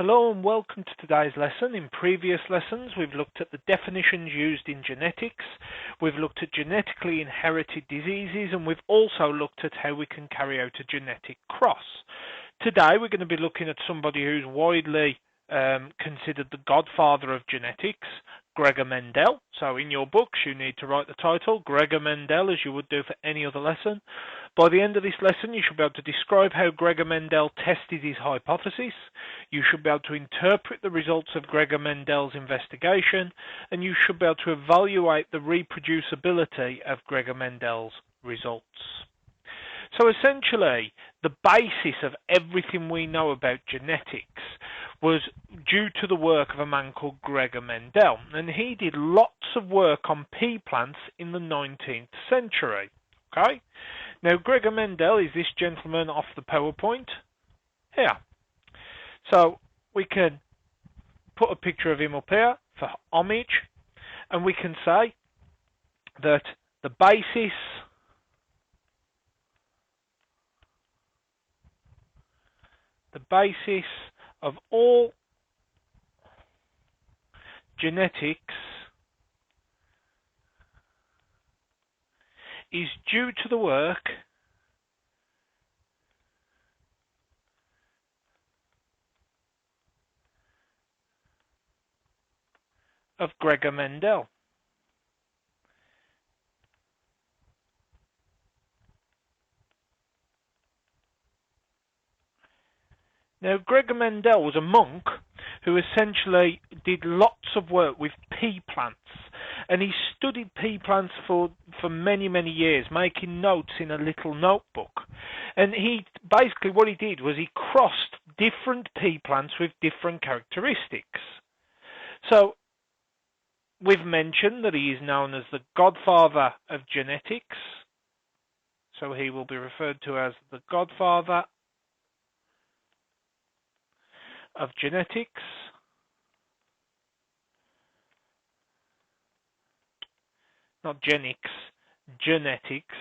Hello and welcome to today's lesson. In previous lessons we've looked at the definitions used in genetics, we've looked at genetically inherited diseases, and we've also looked at how we can carry out a genetic cross. Today we're going to be looking at somebody who's widely considered the godfather of genetics, Gregor Mendel. So in your books you need to write the title, Gregor Mendel, as you would do for any other lesson. By the end of this lesson you should be able to describe how Gregor Mendel tested his hypothesis, you should be able to interpret the results of Gregor Mendel's investigation, and you should be able to evaluate the reproducibility of Gregor Mendel's results. So essentially, the basis of everything we know about genetics was due to the work of a man called Gregor Mendel, and he did lots of work on pea plants in the 19th century. Okay? Now, Gregor Mendel is this gentleman off the PowerPoint here. So we can put a picture of him up here for homage, and we can say that the basis of all genetics is due to the work of Gregor Mendel. Now, Gregor Mendel was a monk who essentially did lots of work with pea plants, and he studied pea plants for many, many years, making notes in a little notebook. And basically what he did was he crossed different pea plants with different characteristics. So we've mentioned that he is known as the godfather of genetics, so he will be referred to as the godfather of genetics. Not genics, genetics.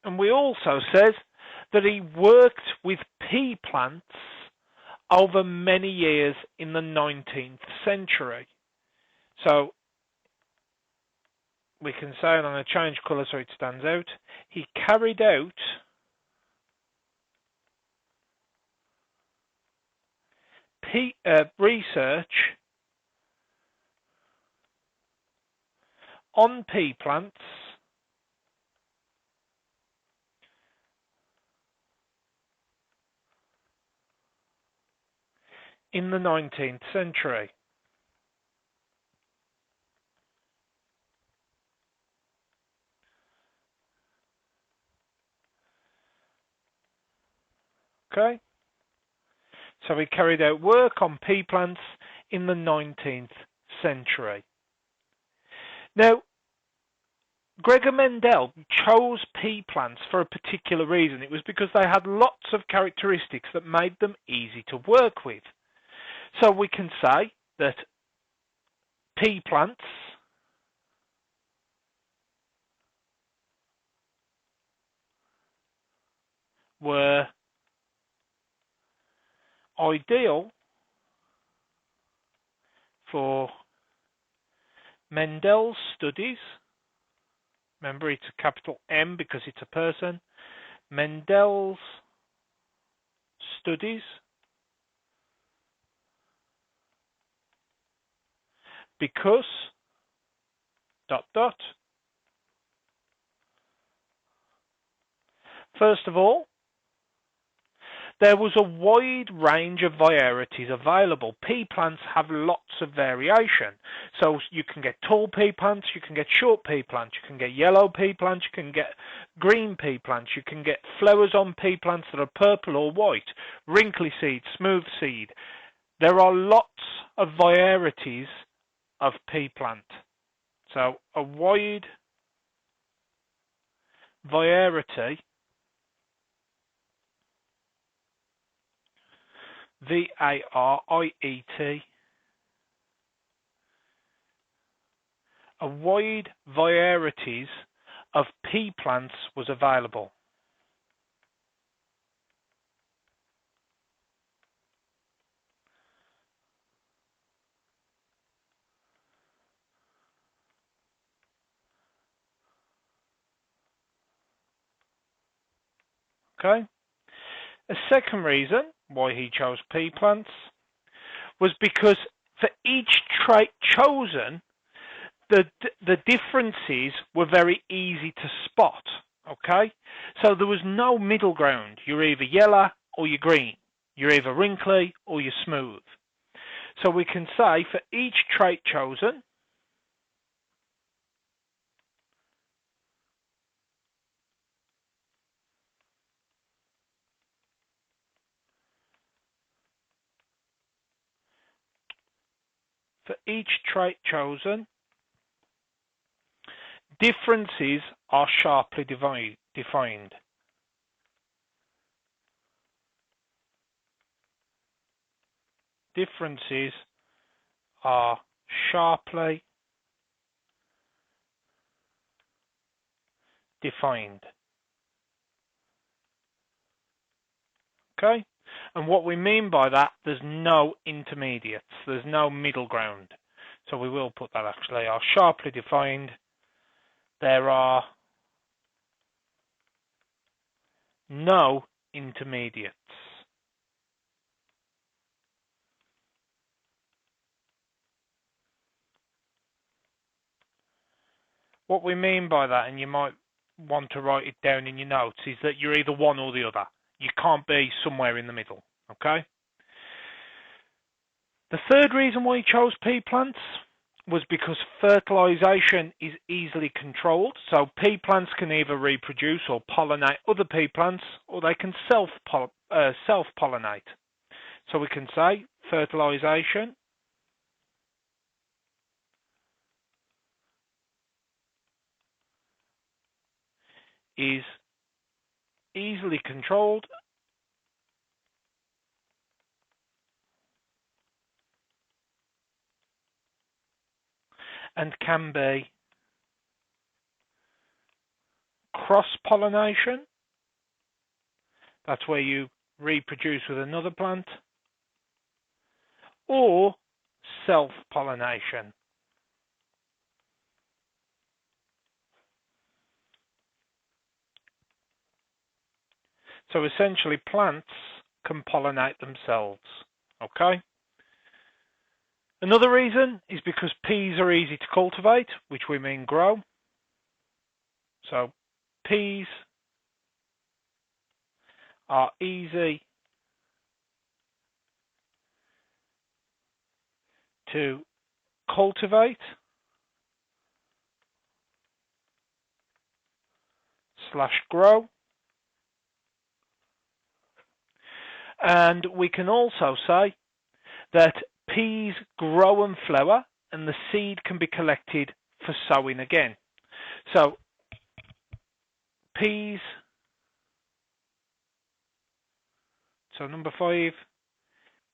And we also said that he worked with pea plants over many years in the 19th century. So we can say, and I'm going to change colour so it stands out, he carried out research on pea plants in the 19th century. Okay? So he carried out work on pea plants in the 19th century. Now, Gregor Mendel chose pea plants for a particular reason. It was because they had lots of characteristics that made them easy to work with. So we can say that pea plants were ideal for Mendel's studies. Remember, it's a capital M because it's a person. Mendel's studies because ... First of all, there was a wide range of varieties available. Pea plants have lots of variation. So you can get tall pea plants, you can get short pea plants, you can get yellow pea plants, you can get green pea plants, you can get flowers on pea plants that are purple or white, wrinkly seed, smooth seed. There are lots of varieties of pea plant. So a wide variety, V-A-R-I-E-T, a wide varieties of pea plants was available. Okay. A second reason why he chose pea plants was because for each trait chosen, the differences were very easy to spot. Okay, so there was no middle ground. You're either yellow or you're green. You're either wrinkly or you're smooth. So we can say for each trait chosen, differences are sharply defined. Differences are sharply defined. Okay? And what we mean by that, there's no intermediates. There's no middle ground. So we will put that actually, are sharply defined. There are no intermediates. What we mean by that, and you might want to write it down in your notes, is that you're either one or the other. You can't be somewhere in the middle. Okay? The third reason why he chose pea plants was because fertilization is easily controlled. So pea plants can either reproduce or pollinate other pea plants, or they can self-pollinate. So we can say fertilization is easily controlled and can be cross-pollination. That's where you reproduce with another plant, or self-pollination. So essentially plants can pollinate themselves. Okay? Another reason is because peas are easy to cultivate, which we mean grow. So peas are easy to cultivate / grow. And we can also say that peas grow and flower, and the seed can be collected for sowing again. So peas, so number 5,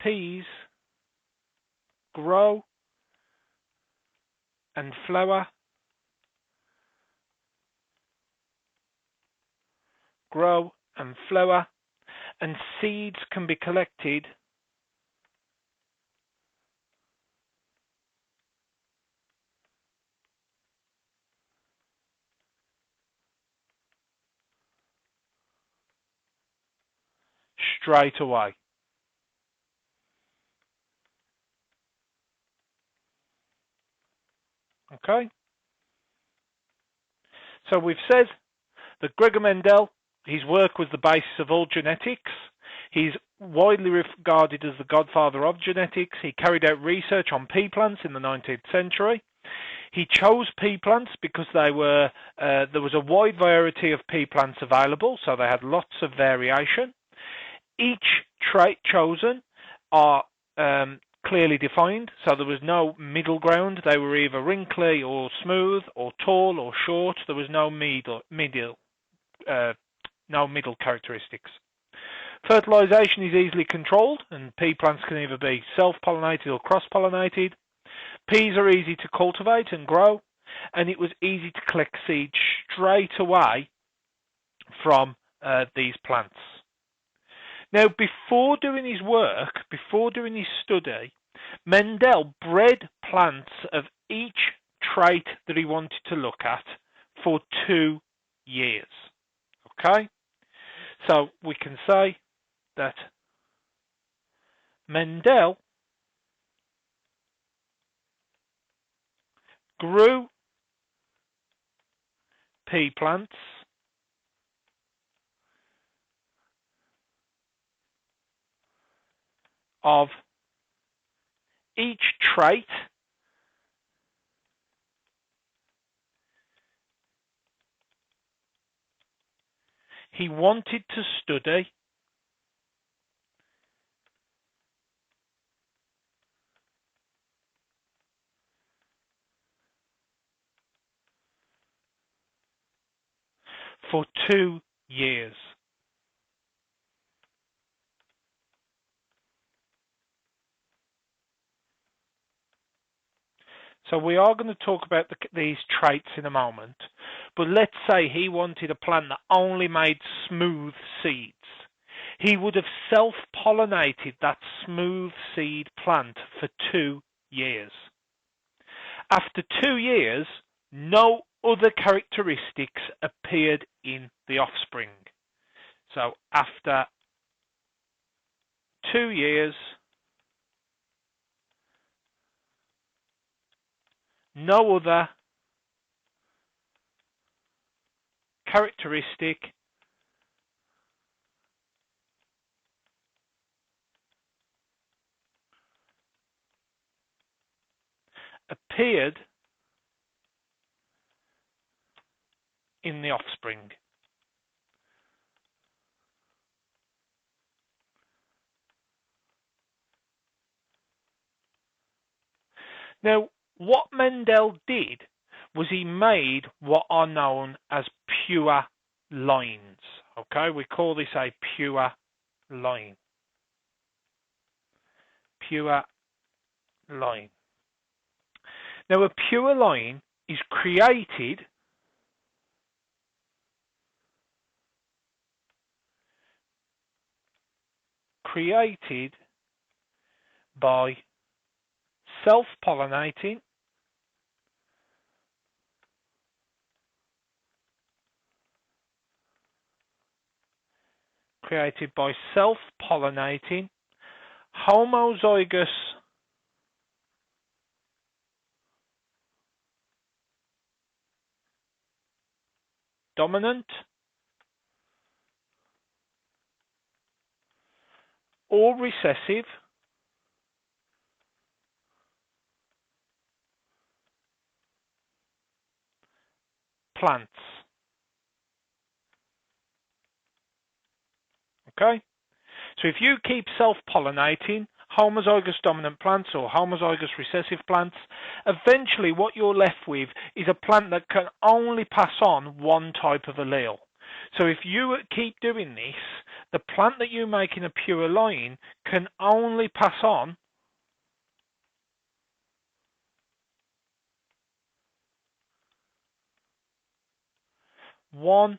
peas grow and flower, and seeds can be collected straight away. Okay? So we've said that Gregor Mendel, his work was the basis of all genetics. He's widely regarded as the godfather of genetics. He carried out research on pea plants in the 19th century. He chose pea plants because there was a wide variety of pea plants available, so they had lots of variation. Each trait chosen are clearly defined, so there was no middle ground. They were either wrinkly or smooth, or tall or short. There was no middle characteristics. Fertilization is easily controlled, and pea plants can either be self-pollinated or cross-pollinated. Peas are easy to cultivate and grow, and it was easy to collect seeds straight away from these plants. Now, before doing his work, before doing his study, Mendel bred plants of each trait that he wanted to look at for 2 years. Okay? So we can say that Mendel grew pea plants of each trait he wanted to study for 2 years. So we are going to talk about these traits in a moment, but let's say he wanted a plant that only made smooth seeds. He would have self-pollinated that smooth seed plant for 2 years. After 2 years, no other characteristics appeared in the offspring. So after 2 years, no other characteristic appeared in the offspring. Now, what Mendel did was he made what are known as pure lines. Okay, we call this a pure line. Pure line. Now, a pure line is created by self-pollinating homozygous dominant or recessive plants. Okay? So if you keep self-pollinating homozygous dominant plants or homozygous recessive plants, eventually what you're left with is a plant that can only pass on one type of allele. So if you keep doing this, the plant that you make in a pure line can only pass on one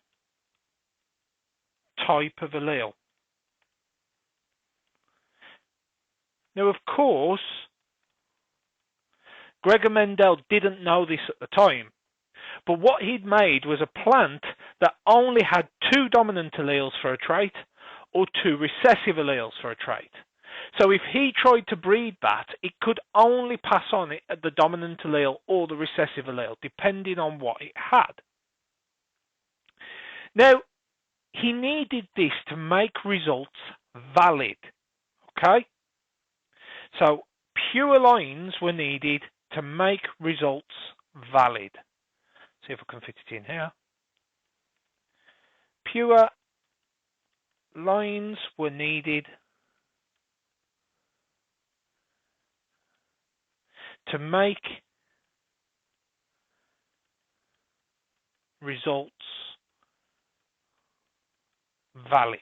type of allele. Now, of course, Gregor Mendel didn't know this at the time, but what he'd made was a plant that only had 2 dominant alleles for a trait or 2 recessive alleles for a trait. So if he tried to breed that, it could only pass on it at the dominant allele or the recessive allele, depending on what it had. Now, he needed this to make results valid, okay? So pure lines were needed to make results valid. See if I can fit it in here. Pure lines were needed to make results valid.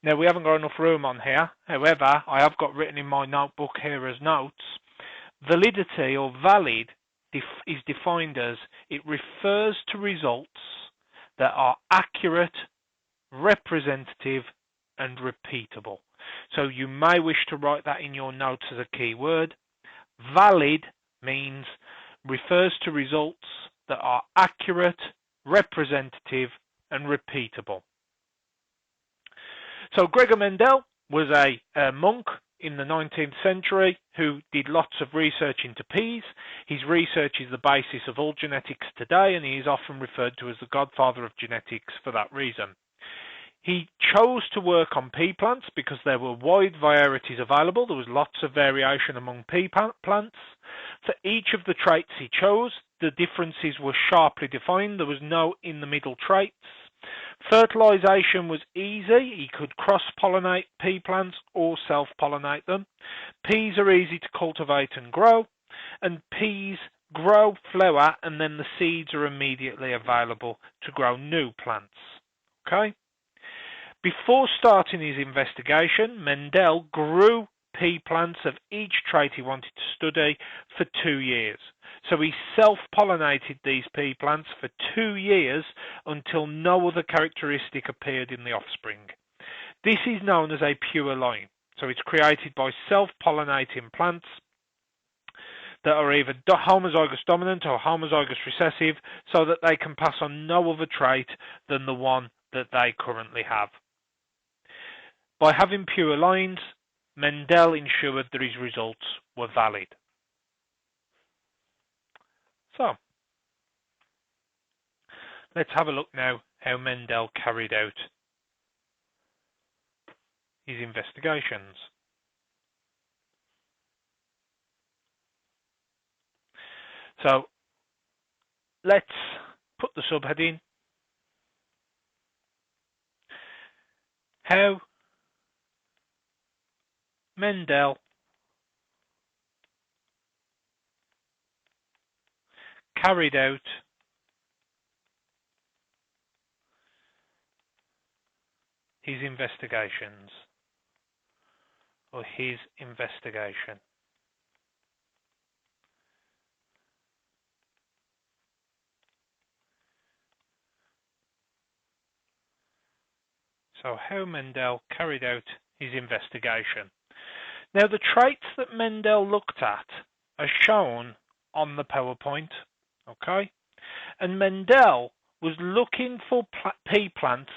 Now, we haven't got enough room on here. However, I have got written in my notebook here as notes, validity or valid is defined as it refers to results that are accurate, representative, and repeatable. So you may wish to write that in your notes as a key word. Valid means refers to results that are accurate, representative, and repeatable. So Gregor Mendel was a monk in the 19th century who did lots of research into peas. His research is the basis of all genetics today, and he is often referred to as the godfather of genetics for that reason. He chose to work on pea plants because there were wide varieties available. There was lots of variation among pea plants. For each of the traits he chose, the differences were sharply defined. There was no in-the-middle traits. Fertilization was easy. He could cross-pollinate pea plants or self-pollinate them. Peas are easy to cultivate and grow, and peas grow, flower, and then the seeds are immediately available to grow new plants. Okay? Before starting his investigation, Mendel grew pea plants of each trait he wanted to study for 2 years. So he self-pollinated these pea plants for 2 years until no other characteristic appeared in the offspring. This is known as a pure line. So it's created by self-pollinating plants that are either homozygous dominant or homozygous recessive, so that they can pass on no other trait than the one that they currently have. By having pure lines, Mendel ensured that his results were valid. So, let's have a look now how Mendel carried out his investigations. So, let's put the subheading, how Mendel carried out his investigations, or his investigation. So how Mendel carried out his investigation. Now the traits that Mendel looked at are shown on the PowerPoint, okay? And Mendel was looking for pea plants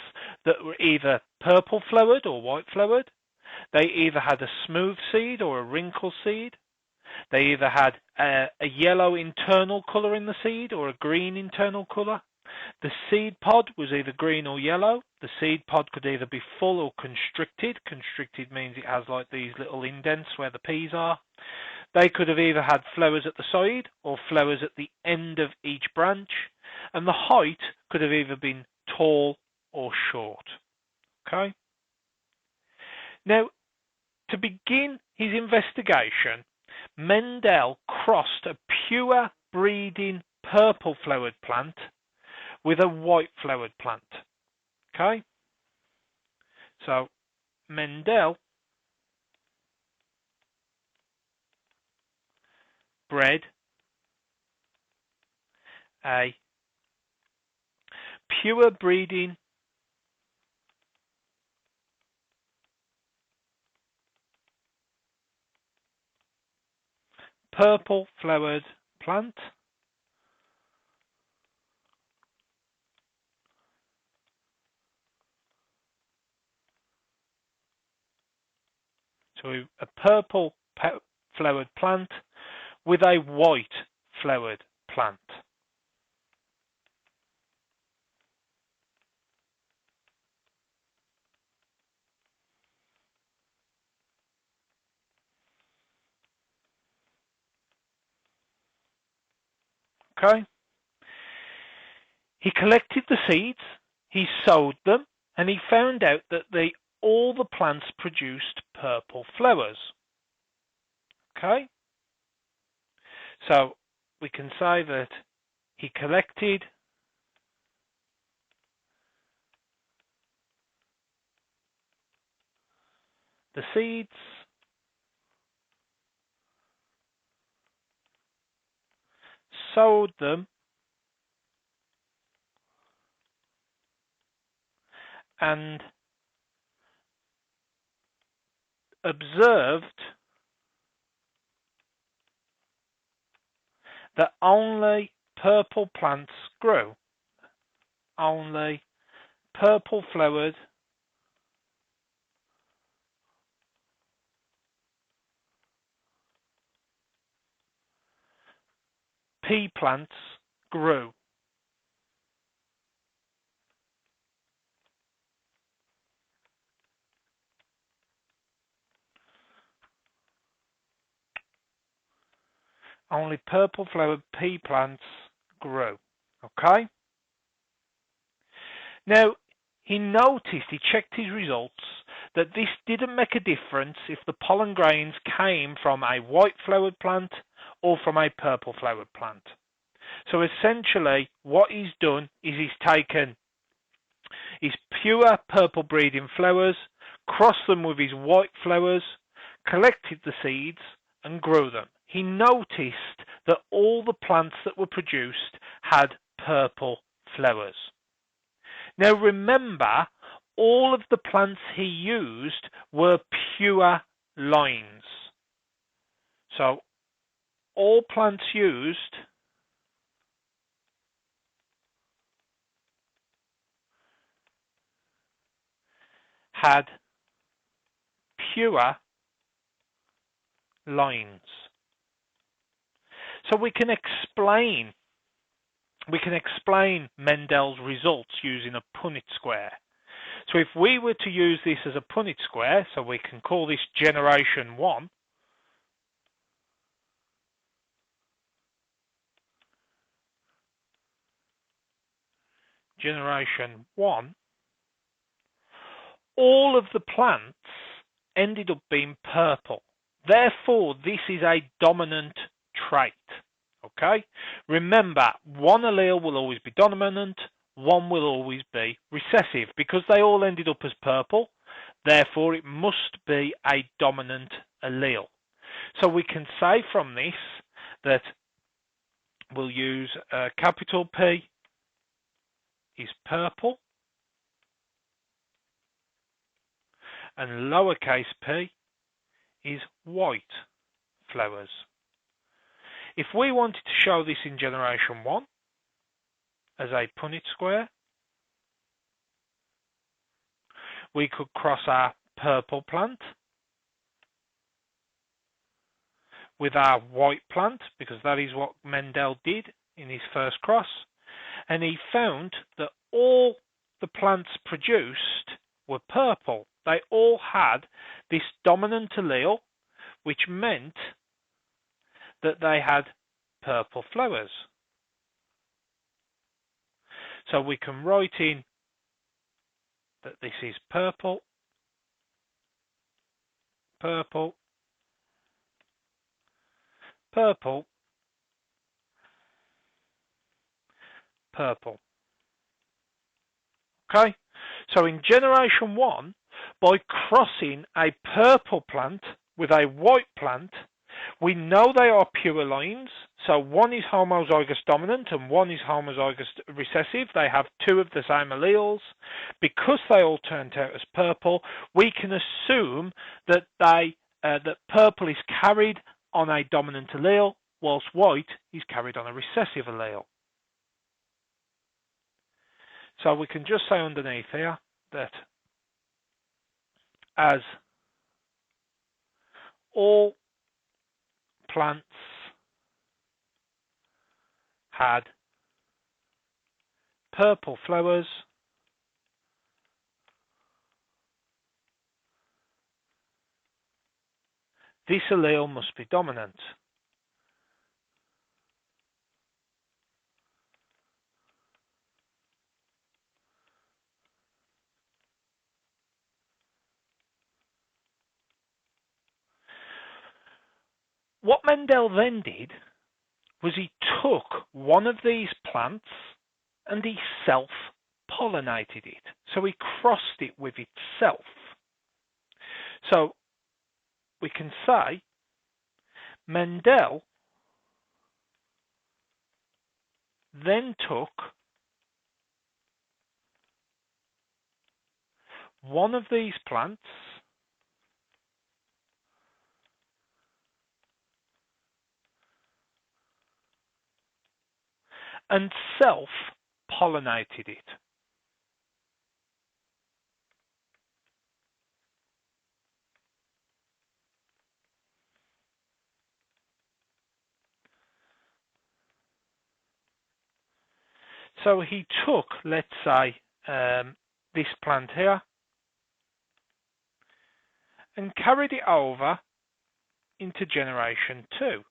that were either purple flowered or white flowered. They either had a smooth seed or a wrinkle seed. They either had a yellow internal colour in the seed or a green internal colour. The seed pod was either green or yellow. The seed pod could either be full or constricted. Constricted means it has like these little indents where the peas are. They could have either had flowers at the side or flowers at the end of each branch. And the height could have either been tall or short. Okay? Now, to begin his investigation, Mendel crossed a pure breeding purple flowered plant with a white flowered plant. Okay? So, Mendel bred a pure breeding purple flowered plant so a purple flowered plant with a white flowered plant. Okay? He collected the seeds, he sowed them, and he found out that all the plants produced purple flowers. Okay? So we can say that he collected the seeds, sowed them, and observed that only purple plants grew. Only purple flowered pea plants grew. Only purple flowered pea plants grew. Okay? Now, he noticed, he checked his results, that this didn't make a difference if the pollen grains came from a white flowered plant or from a purple flowered plant. So essentially, what he's done is he's taken his pure purple breeding flowers, crossed them with his white flowers, collected the seeds and grew them. He noticed that all the plants that were produced had purple flowers. Now remember, all of the plants he used were pure lines. So all plants used had pure lines. So we can explain Mendel's results using a Punnett square. So if we were to use this as a Punnett square, so we can call this generation 1, generation 1, all of the plants ended up being purple. Therefore, this is a dominant trait. Okay? Remember, one allele will always be dominant, one will always be recessive, because they all ended up as purple. Therefore, it must be a dominant allele. So we can say from this that we'll use capital P is purple and lowercase p is white flowers. If we wanted to show this in generation 1 as a Punnett square, we could cross our purple plant with our white plant, because that is what Mendel did in his first cross, and he found that all the plants produced were purple. They all had this dominant allele, which meant that they had purple flowers. So we can write in that this is purple, purple, purple, purple. Okay, so in generation 1, by crossing a purple plant with a white plant, we know they are pure lines. So one is homozygous dominant and one is homozygous recessive. They have two of the same alleles. Because they all turned out as purple, we can assume that that purple is carried on a dominant allele, whilst white is carried on a recessive allele. So we can just say underneath here that as all plants had purple flowers, this allele must be dominant. What Mendel then did was he took one of these plants and he self-pollinated it. So he crossed it with itself. So we can say Mendel then took one of these plants and self-pollinated it. So he took, let's say, this plant here and carried it over into generation 2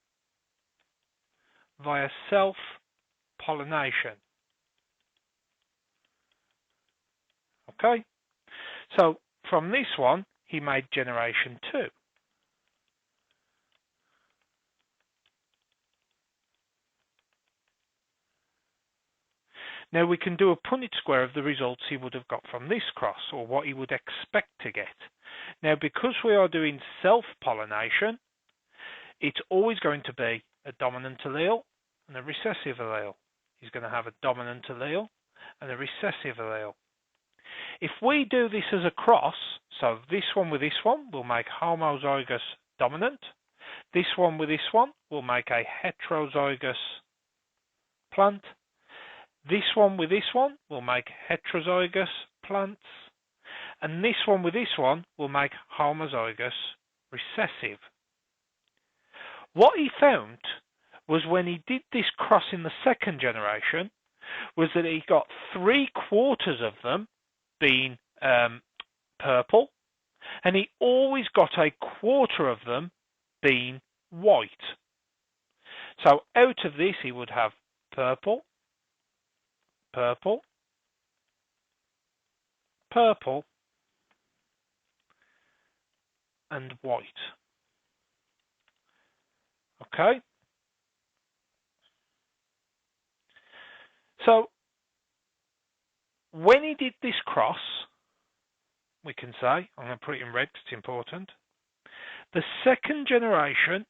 via self-pollination. Okay, so from this one he made generation 2. Now we can do a Punnett square of the results he would have got from this cross, or what he would expect to get. Now because we are doing self-pollination, it's always going to be a dominant allele and a recessive allele. He's going to have a dominant allele and a recessive allele. If we do this as a cross, so this one with this one will make homozygous dominant, this one with this one will make a heterozygous plant, this one with this one will make heterozygous plants, and this one with this one will make homozygous recessive. What he found was when he did this cross in the second generation was that he got 3/4 of them being purple, and he always got 1/4 of them being white. So out of this he would have purple, purple, purple, and white. Okay? So when he did this cross, we can say, I'm going to put it in red because it's important, the second generation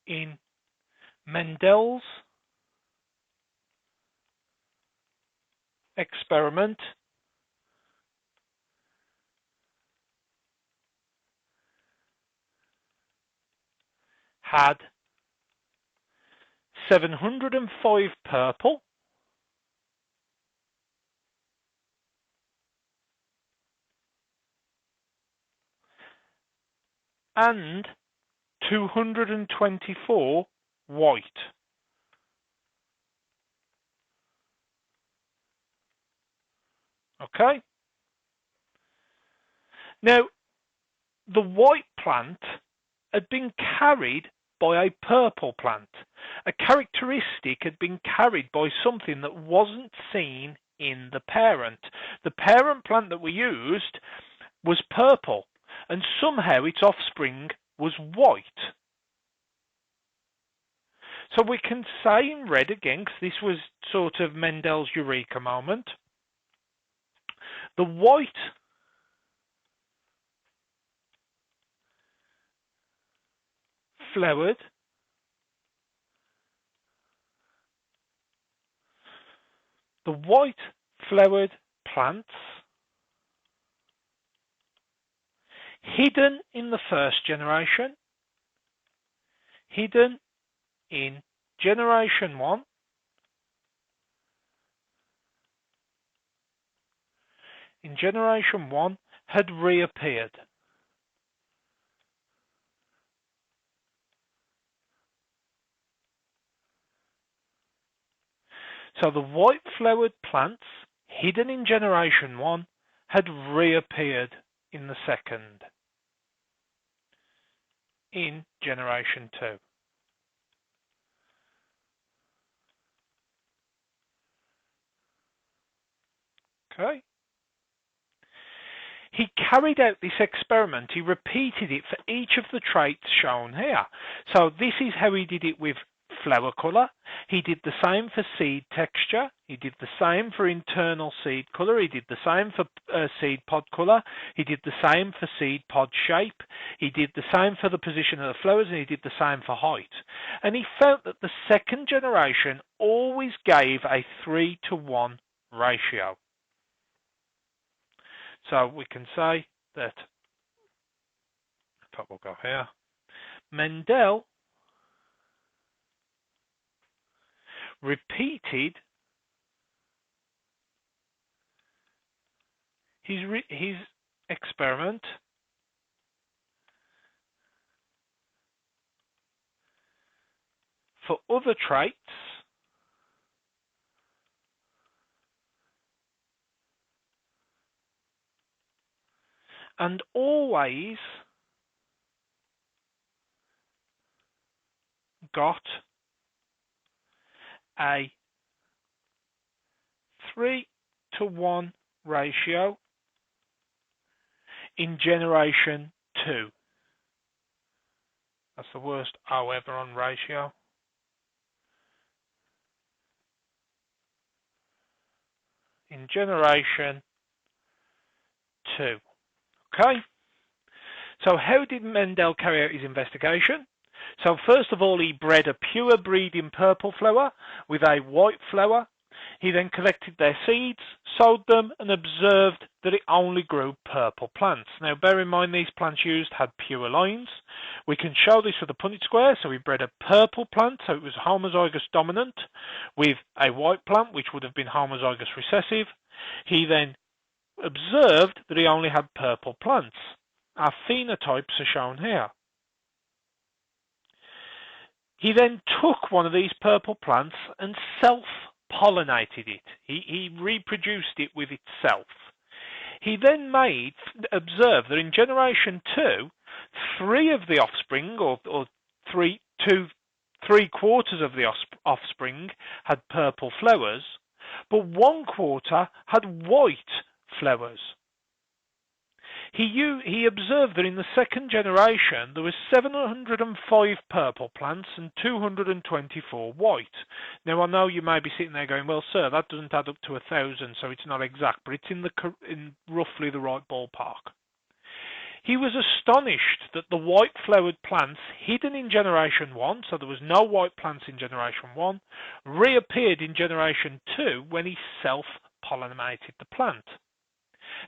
in Mendel's experiment had 705 purple and 224 white. Okay? Now, the white plant had been carried by a purple plant. A characteristic had been carried by something that wasn't seen in the parent. The parent plant that we used was purple, and somehow its offspring was white. So we can say in red again, because this was sort of Mendel's eureka moment, the white flowered plants hidden in the first generation, hidden in generation 1, in generation 1 had reappeared. So the white flowered plants hidden in generation 1 had reappeared in the second, in generation 2. Okay. He carried out this experiment. He repeated it for each of the traits shown here. So this is how he did it with flower color. He did the same for seed texture. He did the same for internal seed color. He did the same for seed pod color. He did the same for seed pod shape. He did the same for the position of the flowers, and he did the same for height. And he found that the second generation always gave a 3-to-1 ratio. So we can say that, we'll go here, Mendel repeated his experiment for other traits, and always got a 3-to-1 ratio in generation 2. That's the worst O ever on ratio. In generation 2. Okay? So how did Mendel carry out his investigation? So first of all, he bred a pure breeding purple flower with a white flower. He then collected their seeds, sowed them, and observed that it only grew purple plants. Now bear in mind these plants used had pure lines. We can show this with a Punnett square. So we bred a purple plant, so it was homozygous dominant, with a white plant, which would have been homozygous recessive. He then observed that he only had purple plants. Our phenotypes are shown here. He then took one of these purple plants and self-pollinated it. He reproduced it with itself. He then observed that in generation 2, 3 of the offspring, or three-quarters of the offspring had purple flowers, but 1/4 had white flowers. He observed that in the second generation there were 705 purple plants and 224 white. Now I know you may be sitting there going, well sir, that doesn't add up to 1,000, so it's not exact, but it's in roughly the right ballpark. He was astonished that the white flowered plants hidden in generation 1, so there was no white plants in generation 1, reappeared in generation 2 when he self-pollinated the plant.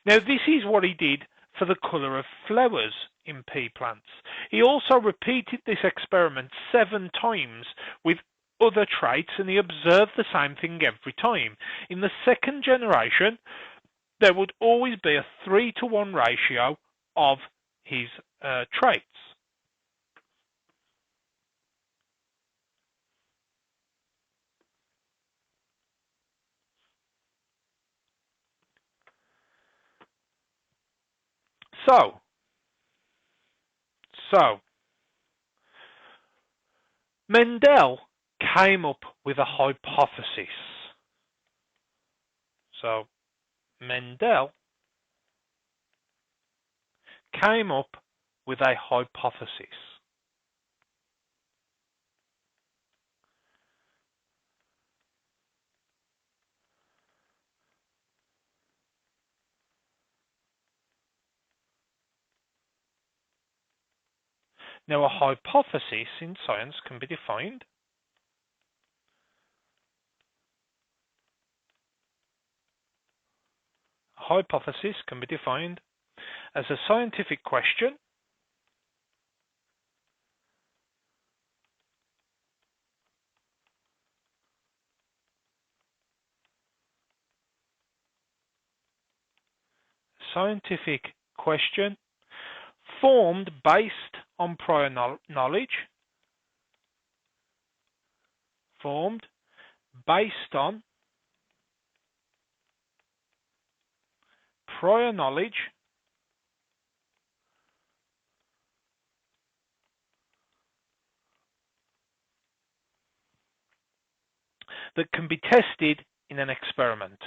Now this is what he did for the colour of flowers in pea plants. He also repeated this experiment 7 times with other traits, and he observed the same thing every time. In the second generation, there would always be a 3-to-1 ratio of his traits. So Mendel came up with a hypothesis. So Mendel came up with a hypothesis. Now, a hypothesis in science can be defined as a scientific question formed based on prior knowledge, that can be tested in an experiment.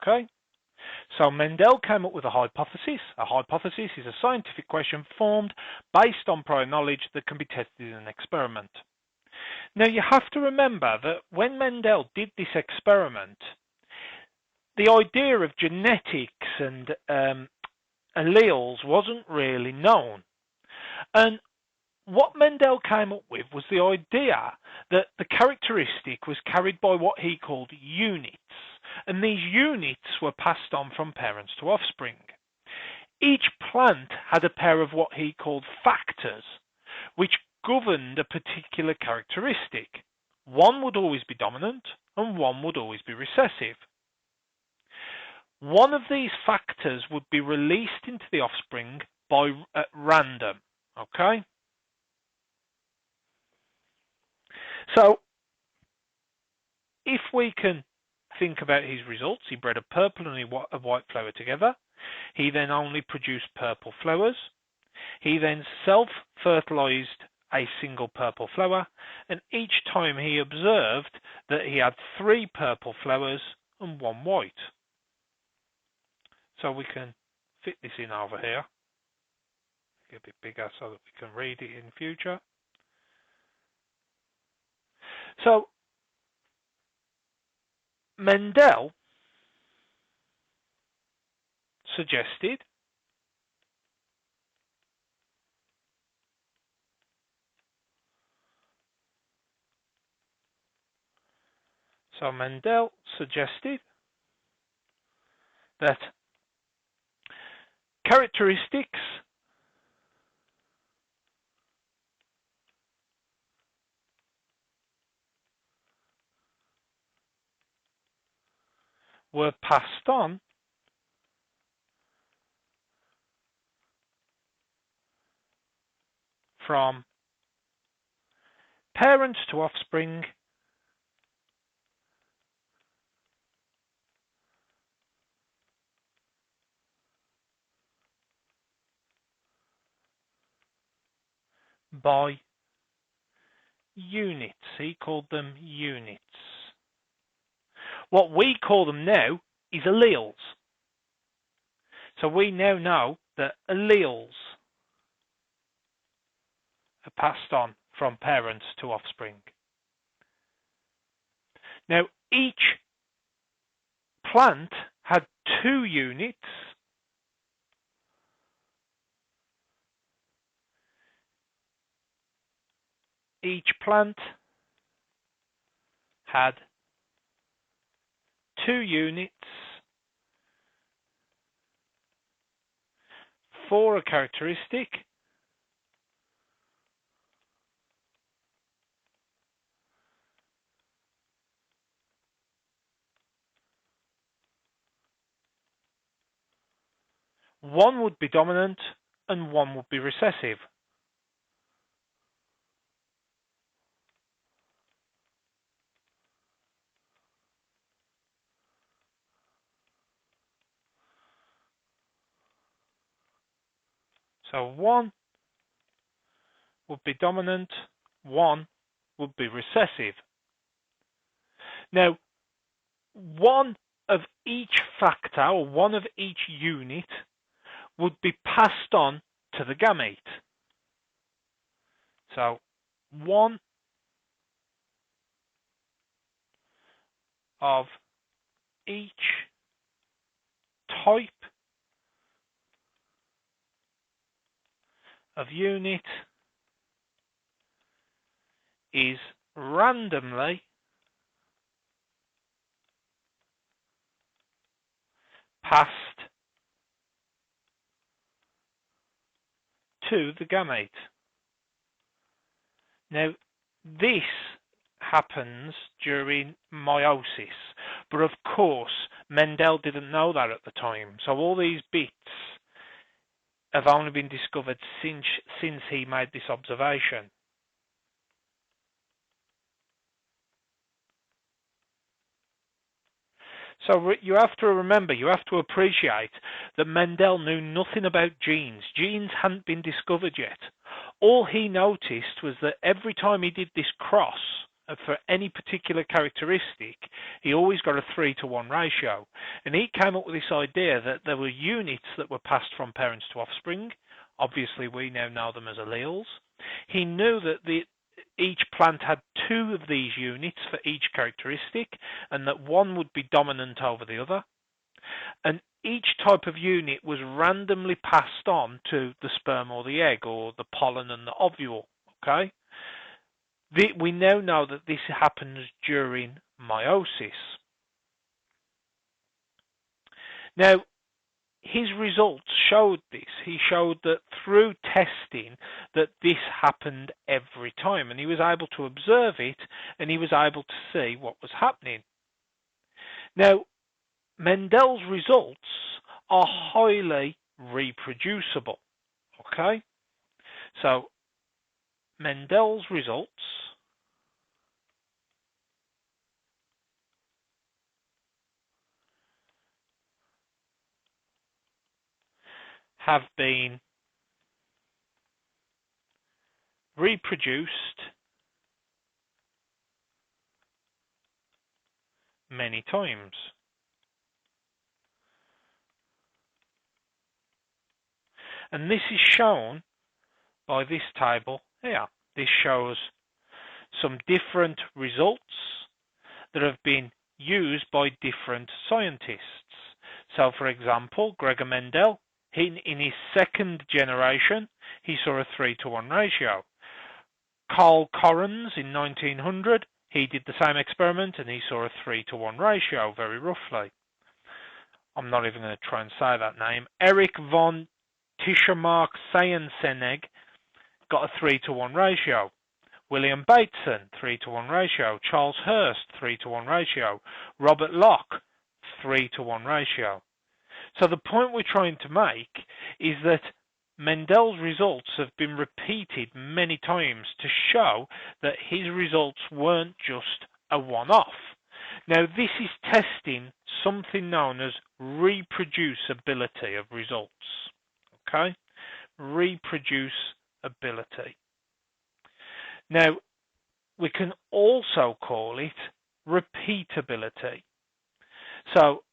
Okay? So Mendel came up with a hypothesis. A hypothesis is a scientific question formed based on prior knowledge that can be tested in an experiment. Now you have to remember that when Mendel did this experiment, the idea of genetics and alleles wasn't really known. And what Mendel came up with was the idea that the characteristic was carried by what he called units, and these units were passed on from parents to offspring. Each plant had a pair of what he called factors, which governed a particular characteristic. One would always be dominant and one would always be recessive. One of these factors would be released into the offspring at random. Okay? So, if we can think about his results, he bred a purple and a white flower together. He then only produced purple flowers. He then self-fertilized a single purple flower, and each time he observed that he had 3 purple flowers and 1 white. So we can fit this in over here, a bit bigger so that we can read it in future. So Mendel suggested that characteristics were passed on from parents to offspring by units. He called them units. What we call them now is alleles. So we now know that alleles are passed on from parents to offspring. Now, each plant had 2 units. Each plant had 2 units for a characteristic one would be dominant and one would be recessive. So one would be dominant, one would be recessive. Now, one of each factor, or one of each unit, would be passed on to the gamete. So, one of each type of unit is randomly passed to the gamete. Now, this happens during meiosis, but of course Mendel didn't know that at the time, so all these bits have only been discovered since he made this observation. So you have to remember, you have to appreciate that Mendel knew nothing about genes. Genes hadn't been discovered yet. All he noticed was that every time he did this cross for any particular characteristic, he always got a 3-to-1 ratio. And he came up with this idea that there were units that were passed from parents to offspring. Obviously, we now know them as alleles. He knew that each plant had 2 of these units for each characteristic, and that one would be dominant over the other. And each type of unit was randomly passed on to the sperm or the egg, or the pollen and the ovule. Okay? We now know that this happens during meiosis. Now, his results showed this. He showed that through testing that this happened every time, and he was able to observe it, and he was able to see what was happening. Now, Mendel's results are highly reproducible. Okay? So, Mendel's results have been reproduced many times. And this is shown by this table here. This shows some different results that have been used by different scientists. So, for example, Gregor Mendel, in his second generation, he saw a 3-to-1 ratio. Carl Correns in 1900, he did the same experiment and he saw a 3-to-1 ratio, very roughly. I'm not even going to try and say that name. Erich von Tischermark Seyenseneg got a 3-to-1 ratio. William Bateson, 3-to-1 ratio. Charles Hurst, 3-to-1 ratio. Robert Locke, 3-to-1 ratio. So the point we're trying to make is that Mendel's results have been repeated many times to show that his results weren't just a one-off. Now, this is testing something known as reproducibility of results. Okay? Reproducibility. Now, we can also call it repeatability. So,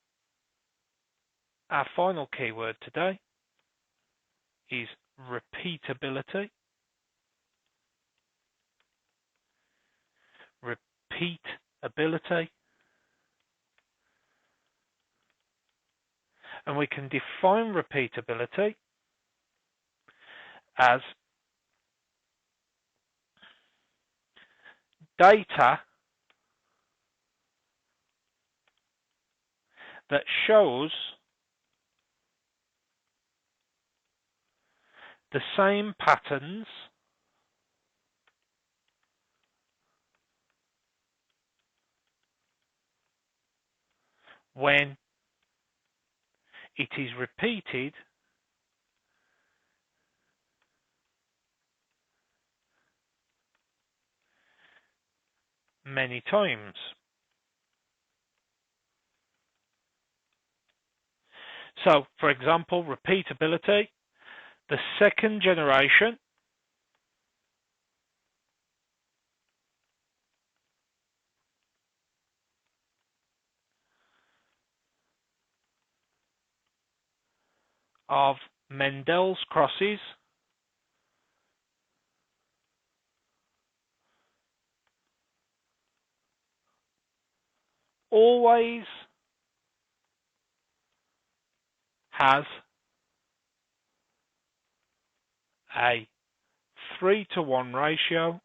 our final keyword today is repeatability. Repeatability. And we can define repeatability as data that shows the same patterns when it is repeated many times. So, for example, repeatability, the second generation of Mendel's crosses always has a 3-to-1 ratio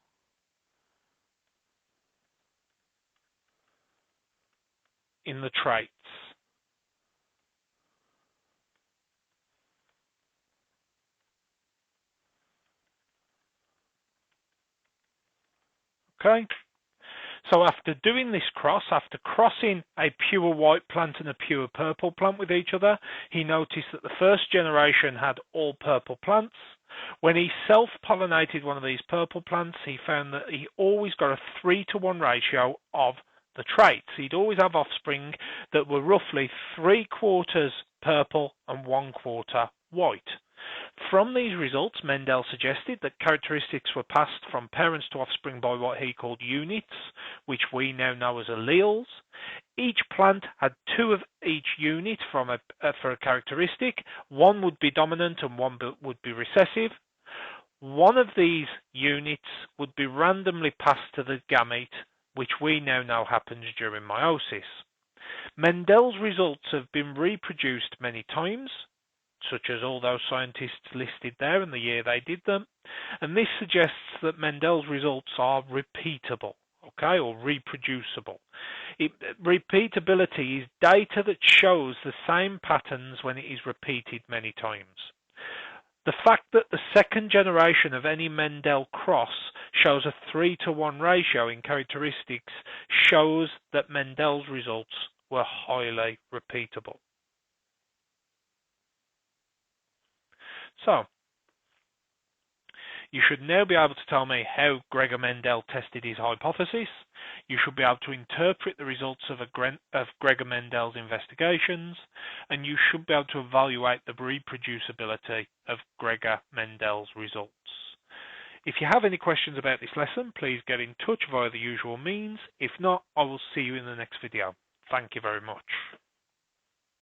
in the traits. Okay? So after doing this cross, after crossing a pure white plant and a pure purple plant with each other, he noticed that the first generation had all purple plants. When he self-pollinated one of these purple plants, he found that he always got a 3-to-1 ratio of the traits. He'd always have offspring that were roughly 3/4 purple and 1/4 white. From these results, Mendel suggested that characteristics were passed from parents to offspring by what he called units, which we now know as alleles. Each plant had 2 of each unit for a characteristic. One would be dominant and one would be recessive. One of these units would be randomly passed to the gamete, which we now know happens during meiosis. Mendel's results have been reproduced many times, such as all those scientists listed there and the year they did them, and this suggests that Mendel's results are repeatable, okay, or reproducible. Repeatability is data that shows the same patterns when it is repeated many times. The fact that the second generation of any Mendel cross shows a 3-to-1 ratio in characteristics shows that Mendel's results were highly repeatable. So, you should now be able to tell me how Gregor Mendel tested his hypothesis. You should be able to interpret the results of Gregor Mendel's investigations, and you should be able to evaluate the reproducibility of Gregor Mendel's results. If you have any questions about this lesson, please get in touch via the usual means. If not, I will see you in the next video. Thank you very much.